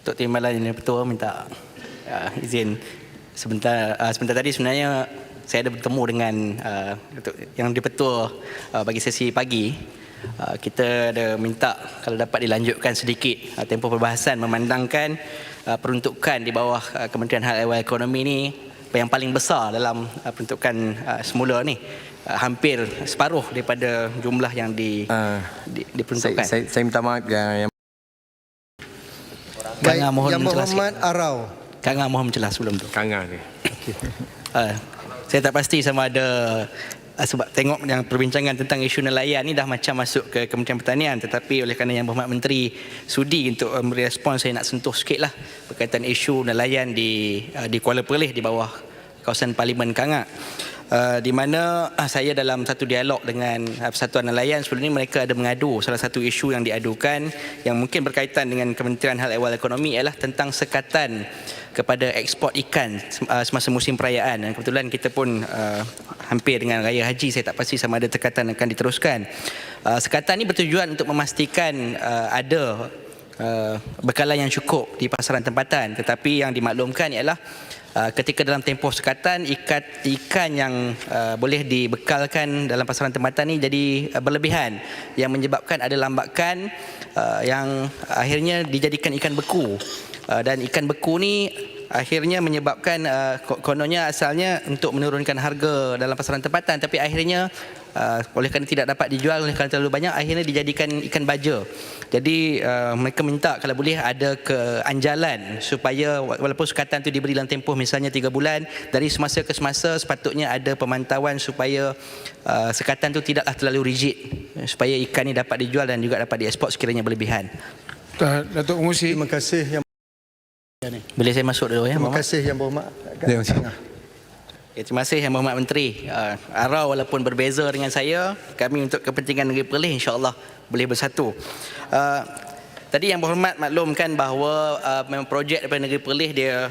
Tok Timbalan Yang Petua minta izin sebentar tadi sebenarnya saya ada bertemu dengan Yang Dipertua bagi sesi pagi. Kita ada minta kalau dapat dilanjutkan sedikit tempoh perbahasan memandangkan peruntukan di bawah Kementerian Hal Ehwal Ekonomi ni yang paling besar dalam peruntukan semula ni, hampir separuh daripada jumlah yang diperuntukkan. Saya minta maaf yang Kang mohon menjelaskan. Muhammad Arau. Kang mohon menjelaskan sebelum tu. Kang ni. Saya tak pasti sama ada sebab tengok yang perbincangan tentang isu nelayan ni dah macam masuk ke Kementerian Pertanian, tetapi oleh kerana Yang Berhormat Menteri sudi untuk merespon, saya nak sentuh sikitlah berkaitan isu nelayan di Kuala Perlis di bawah kawasan Parlimen Kangak. Di mana saya dalam satu dialog dengan Persatuan Nelayan sebelum ini, mereka ada mengadu salah satu isu yang diadukan yang mungkin berkaitan dengan Kementerian Hal Ehwal Ekonomi ialah tentang sekatan kepada ekspor ikan semasa musim perayaan. Dan kebetulan kita pun hampir dengan Raya Haji, saya tak pasti sama ada sekatan akan diteruskan. Sekatan ini bertujuan untuk memastikan ada bekalan yang cukup di pasaran tempatan, tetapi yang dimaklumkan ialah ketika dalam tempoh sekatan ikan yang boleh dibekalkan dalam pasaran tempatan ni jadi berlebihan, yang menyebabkan ada lambakan yang akhirnya dijadikan ikan beku. Dan ikan beku ni akhirnya menyebabkan kononnya asalnya untuk menurunkan harga dalam pasaran tempatan, tapi akhirnya oleh kerana tidak dapat dijual oleh kerana terlalu banyak, akhirnya dijadikan ikan baja. Jadi mereka minta kalau boleh ada keanjalan supaya walaupun sukatan itu diberi dalam tempoh misalnya 3 bulan, dari semasa ke semasa sepatutnya ada pemantauan supaya sekatan itu tidaklah terlalu rigid, supaya ikan ini dapat dijual dan juga dapat diekspor sekiranya berlebihan. Datuk Pengerusi. Terima kasih yang boleh saya masuk dulu ya? Terima kasih Yang Berhormat. Terima kasih Yang Berhormat Menteri. Arau walaupun berbeza dengan saya, kami untuk kepentingan negeri Perlis insya-Allah boleh bersatu. Tadi Yang Berhormat maklumkan bahawa memang projek daripada negeri Perlis dia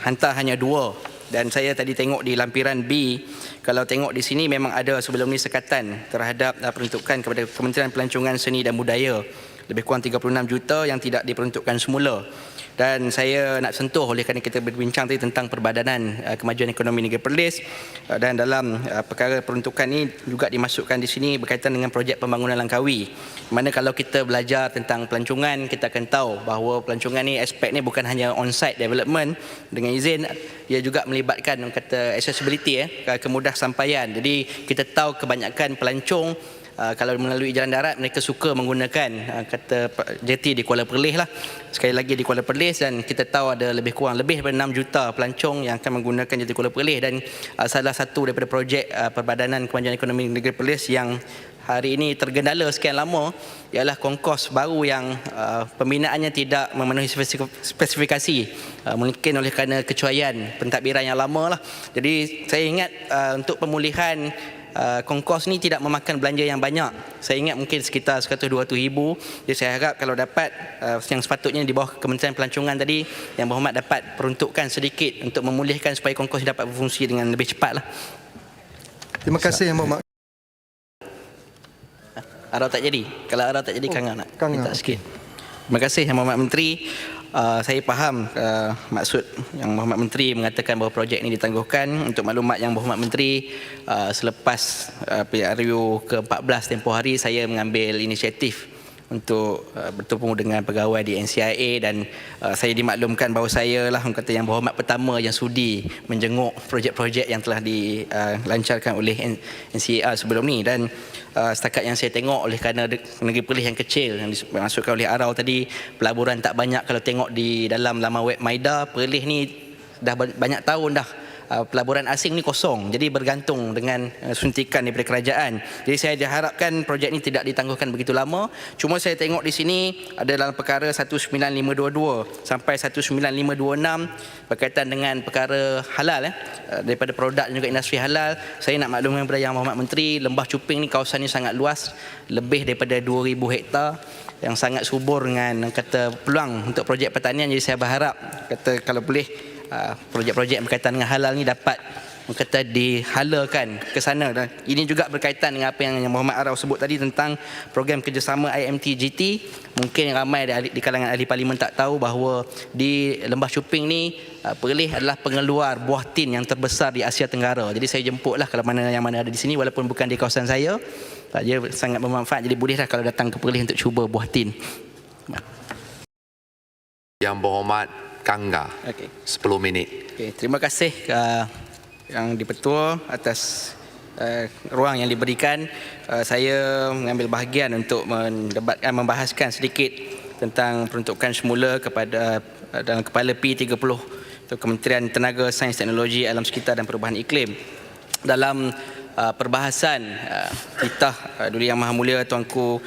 hantar hanya 2, dan saya tadi tengok di lampiran B, kalau tengok di sini memang ada sebelum ni sekatan terhadap peruntukan kepada Kementerian Pelancongan Seni dan Budaya lebih kurang 36 juta yang tidak diperuntukkan semula. Dan saya nak sentuh oleh kerana kita berbincang tadi tentang Perbadanan Kemajuan Ekonomi Negeri Perlis, dan dalam perkara peruntukan ini juga dimasukkan di sini berkaitan dengan projek pembangunan Langkawi. Mana kalau kita belajar tentang pelancongan, kita akan tahu bahawa pelancongan ni aspek ni bukan hanya on-site development dengan izin, ia juga melibatkan kata accessibility, kemudah sampaian. Jadi kita tahu kebanyakan pelancong kalau melalui jalan darat mereka suka menggunakan kata jeti di Kuala Perlis lah. Sekali lagi di Kuala Perlis, dan kita tahu ada lebih daripada 6 juta pelancong yang akan menggunakan jeti Kuala Perlis. Dan salah satu daripada projek Perbadanan Kemajuan Ekonomi Negeri Perlis yang hari ini tergendala sekian lama ialah Konkos baru yang pembinaannya tidak memenuhi spesifikasi, mungkin oleh kerana kecuaian pentadbiran yang lama lah. Jadi saya ingat untuk pemulihan Konkos ni tidak memakan belanja yang banyak. Saya ingat mungkin sekitar 100-200 ribu. Jadi saya harap kalau dapat yang sepatutnya di bawah Kementerian Pelancongan tadi, Yang Berhormat dapat peruntukkan sedikit untuk memulihkan supaya Konkos dapat berfungsi dengan lebih cepat lah. Terima kasih Yang Berhormat. Arau tak jadi. Kalau arau tak jadi, Kang nak minta sikit. Terima kasih Yang Berhormat Menteri. Saya faham maksud Yang Berhormat Menteri mengatakan bahawa projek ini ditangguhkan. Untuk maklumat Yang Berhormat Menteri, selepas PRU ke-14 tempoh hari, saya mengambil inisiatif untuk bertemu dengan pegawai di NCIA, dan saya dimaklumkan bahawa saya lah kata Yang Berhormat pertama yang sudi menjenguk projek-projek yang telah dilancarkan oleh NCIA sebelum ni. Dan setakat yang saya tengok, oleh kerana negeri Perlis yang kecil yang dimasukkan oleh Arau tadi, pelaburan tak banyak. Kalau tengok di dalam laman web Maida, Perlis ni dah banyak tahun dah pelaburan asing ni kosong, jadi bergantung dengan suntikan daripada kerajaan. Jadi saya diharapkan projek ini tidak ditangguhkan begitu lama. Cuma saya tengok di sini ada dalam perkara 19522 sampai 19526 berkaitan dengan perkara halal daripada produk dan juga industri halal. Saya nak maklumkan kepada Yang Berhormat Menteri, Lembah Cuping ni kawasan ni sangat luas, lebih daripada 2000 hektar yang sangat subur dengan kata peluang untuk projek pertanian. Jadi saya berharap kata kalau boleh projek-projek berkaitan dengan halal ni dapat kata dihalakan ke sana. Dan ini juga berkaitan dengan apa yang Muhammad Arau sebut tadi tentang program kerjasama IMT-GT. Mungkin ramai di kalangan ahli parlimen tak tahu bahawa di Lembah Cuping ni Perlis adalah pengeluar buah tin yang terbesar di Asia Tenggara. Jadi saya jemputlah kalau yang mana ada di sini walaupun bukan di kawasan saya. Dia sangat bermanfaat, jadi bolehlah kalau datang ke Perlis untuk cuba buah tin. Yang Berhormat Kangga, Okey. 10 minit. Okay, terima kasih Yang di-Pertua atas ruang yang diberikan. Saya mengambil bahagian untuk membahaskan sedikit tentang peruntukan semula kepada dalam kepala P30 untuk Kementerian Tenaga, Sains, Teknologi, Alam Sekitar dan Perubahan Iklim. Dalam perbahasan titah Duli Yang Maha Mulia Tuanku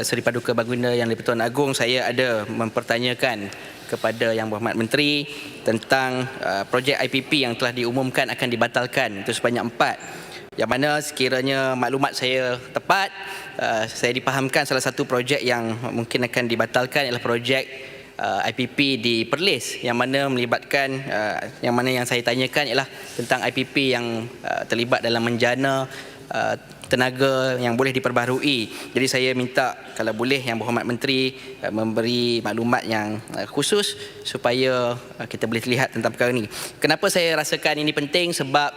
Seri Paduka Baginda Yang di-Pertuan Agong, saya ada mempertanyakan kepada Yang Berhormat Menteri tentang projek IPP yang telah diumumkan akan dibatalkan, itu sebanyak 4. Yang mana sekiranya maklumat saya tepat, saya dipahamkan salah satu projek yang mungkin akan dibatalkan ialah projek IPP di Perlis, yang mana melibatkan yang saya tanyakan ialah tentang IPP yang terlibat dalam menjana tenaga yang boleh diperbaharui. Jadi saya minta kalau boleh Yang Berhormat Menteri memberi maklumat yang khusus supaya kita boleh lihat tentang perkara ini. Kenapa saya rasakan ini penting? Sebab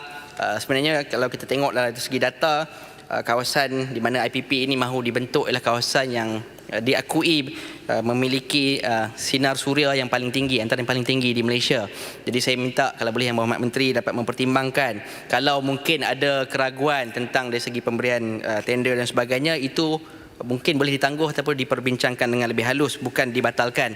sebenarnya kalau kita tengok dari segi data, kawasan di mana IPP ini mahu dibentuk ialah kawasan yang diakui memiliki sinar suria yang paling tinggi, antara yang paling tinggi di Malaysia. Jadi saya minta kalau boleh Yang Berhormat Menteri dapat mempertimbangkan kalau mungkin ada keraguan tentang dari segi pemberian tender dan sebagainya, itu mungkin boleh ditangguh ataupun diperbincangkan dengan lebih halus, bukan dibatalkan.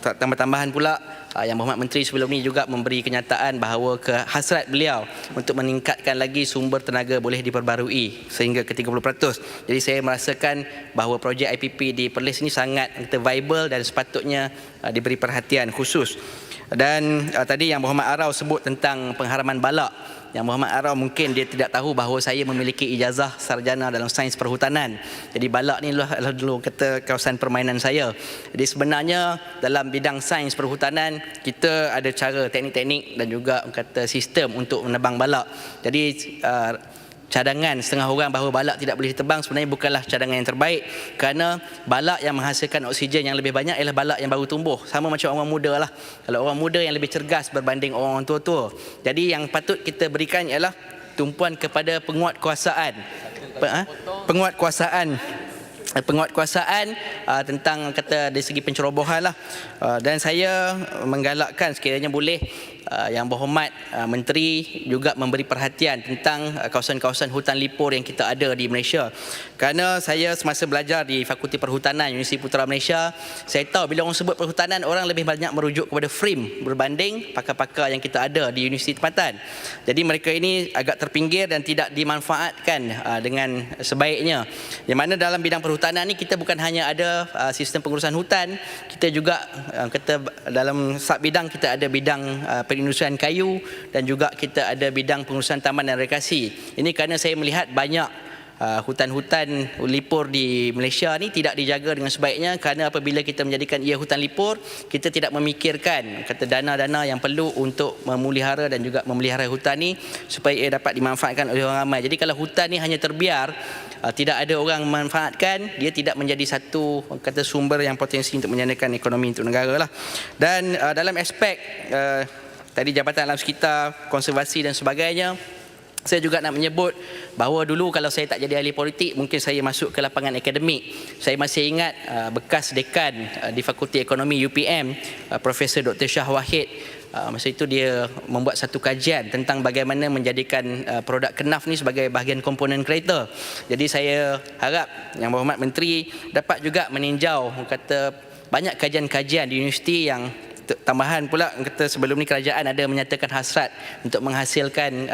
Tambah-tambahan pula, Yang Berhormat Menteri sebelum ini juga memberi kenyataan bahawa hasrat beliau untuk meningkatkan lagi sumber tenaga boleh diperbarui sehingga ke 30%. Jadi saya merasakan bahawa projek IPP di Perlis ini sangat viable dan sepatutnya diberi perhatian khusus. Dan tadi Yang Berhormat Arau sebut tentang pengharaman balak. Yang Berhormat Arau mungkin dia tidak tahu bahawa saya memiliki ijazah sarjana dalam sains perhutanan. Jadi balak ni adalah dulu kata kawasan permainan saya. Jadi sebenarnya dalam bidang sains perhutanan kita ada cara teknik-teknik dan juga kata sistem untuk menebang balak. Jadi cadangan setengah orang bahawa balak tidak boleh ditebang sebenarnya bukanlah cadangan yang terbaik, kerana balak yang menghasilkan oksigen yang lebih banyak ialah balak yang baru tumbuh. Sama macam orang muda lah. Kalau orang muda yang lebih cergas berbanding orang tua-tua. Jadi yang patut kita berikan ialah tumpuan kepada penguatkuasaan tentang kata dari segi pencerobohan lah. Dan saya menggalakkan sekiranya boleh Yang Berhormat Menteri juga memberi perhatian tentang kawasan-kawasan hutan lipur yang kita ada di Malaysia. Kerana saya semasa belajar di Fakulti Perhutanan Universiti Putra Malaysia, saya tahu bila orang sebut perhutanan, orang lebih banyak merujuk kepada FRIM berbanding pakar-pakar yang kita ada di universiti tempatan. Jadi mereka ini agak terpinggir dan tidak dimanfaatkan dengan sebaiknya. Yang mana dalam bidang perhutanan ni kita bukan hanya ada sistem pengurusan hutan, kita juga kata dalam sub bidang kita ada bidang perindustrian kayu dan juga kita ada bidang pengurusan taman dan rekreasi. Ini kerana saya melihat banyak hutan-hutan lipur di Malaysia ni tidak dijaga dengan sebaiknya, kerana apabila kita menjadikan ia hutan lipur, kita tidak memikirkan kata dana-dana yang perlu untuk memelihara dan juga memelihara hutan ni supaya ia dapat dimanfaatkan oleh orang ramai. Jadi kalau hutan ni hanya terbiar, tidak ada orang memanfaatkan, dia tidak menjadi satu kata sumber yang potensi untuk menjanakan ekonomi untuk negara lah. Dan dalam aspek tadi Jabatan Alam Sekitar, konservasi dan sebagainya, saya juga nak menyebut bahawa dulu kalau saya tak jadi ahli politik, mungkin saya masuk ke lapangan akademik. Saya masih ingat bekas dekan di Fakulti Ekonomi UPM, Profesor Dr. Shah Wahid, masa itu dia membuat satu kajian tentang bagaimana menjadikan produk kenaf ni sebagai bahagian komponen kereta. Jadi saya harap Yang Berhormat Menteri dapat juga meninjau kata banyak kajian-kajian di universiti yang tambahan pula kata sebelum ni kerajaan ada menyatakan hasrat untuk menghasilkan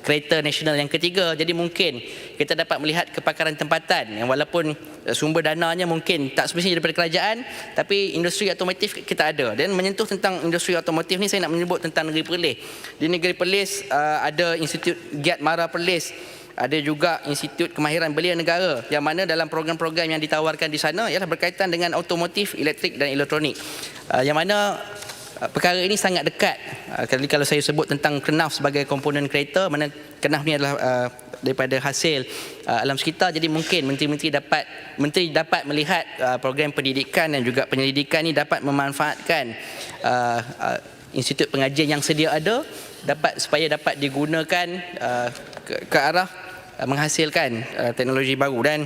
kereta nasional yang ketiga. Jadi mungkin kita dapat melihat kepakaran tempatan yang walaupun sumber dananya mungkin tak semestinya daripada kerajaan, tapi industri otomotif kita ada. Dan menyentuh tentang industri otomotif ni, saya nak menyebut tentang negeri Perlis. Di negeri Perlis ada Institut Giat Mara Perlis, ada juga Institut Kemahiran Belia Negara, yang mana dalam program-program yang ditawarkan di sana ialah berkaitan dengan otomotif, elektrik dan elektronik. Yang mana perkara ini sangat dekat. Kalau saya sebut tentang KNAF sebagai komponen kereta, mana KNAF ni adalah daripada hasil alam sekitar, jadi mungkin menteri dapat melihat program pendidikan dan juga penyelidikan ni dapat memanfaatkan institut pengajian yang sedia ada supaya dapat digunakan ke arah menghasilkan teknologi baru, dan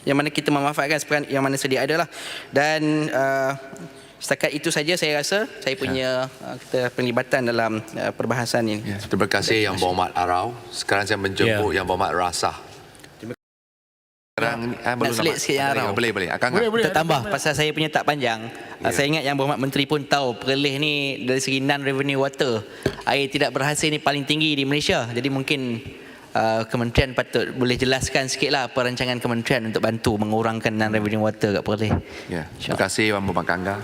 yang mana kita memanfaatkan yang mana sedia ada lah. Dan setakat itu saja saya rasa saya punya penglibatan dalam perbahasan ini. Terima kasih Yang Berhormat Arau. Sekarang saya menjemput Yang Berhormat Rasah. Sekarang Nak selit sikit Yang Arau. Boleh. Akan Untuk tambah pasal saya punya tak panjang. Saya ingat Yang Berhormat Menteri pun tahu Perlis ni dari segi non-revenue water, air tidak berhasil ni paling tinggi di Malaysia. Jadi mungkin kementerian patut boleh jelaskan sikitlah perancangan kementerian untuk bantu mengurangkan non-revenue water kat Perlis. Terima kasih Yang Berhormat Kangga.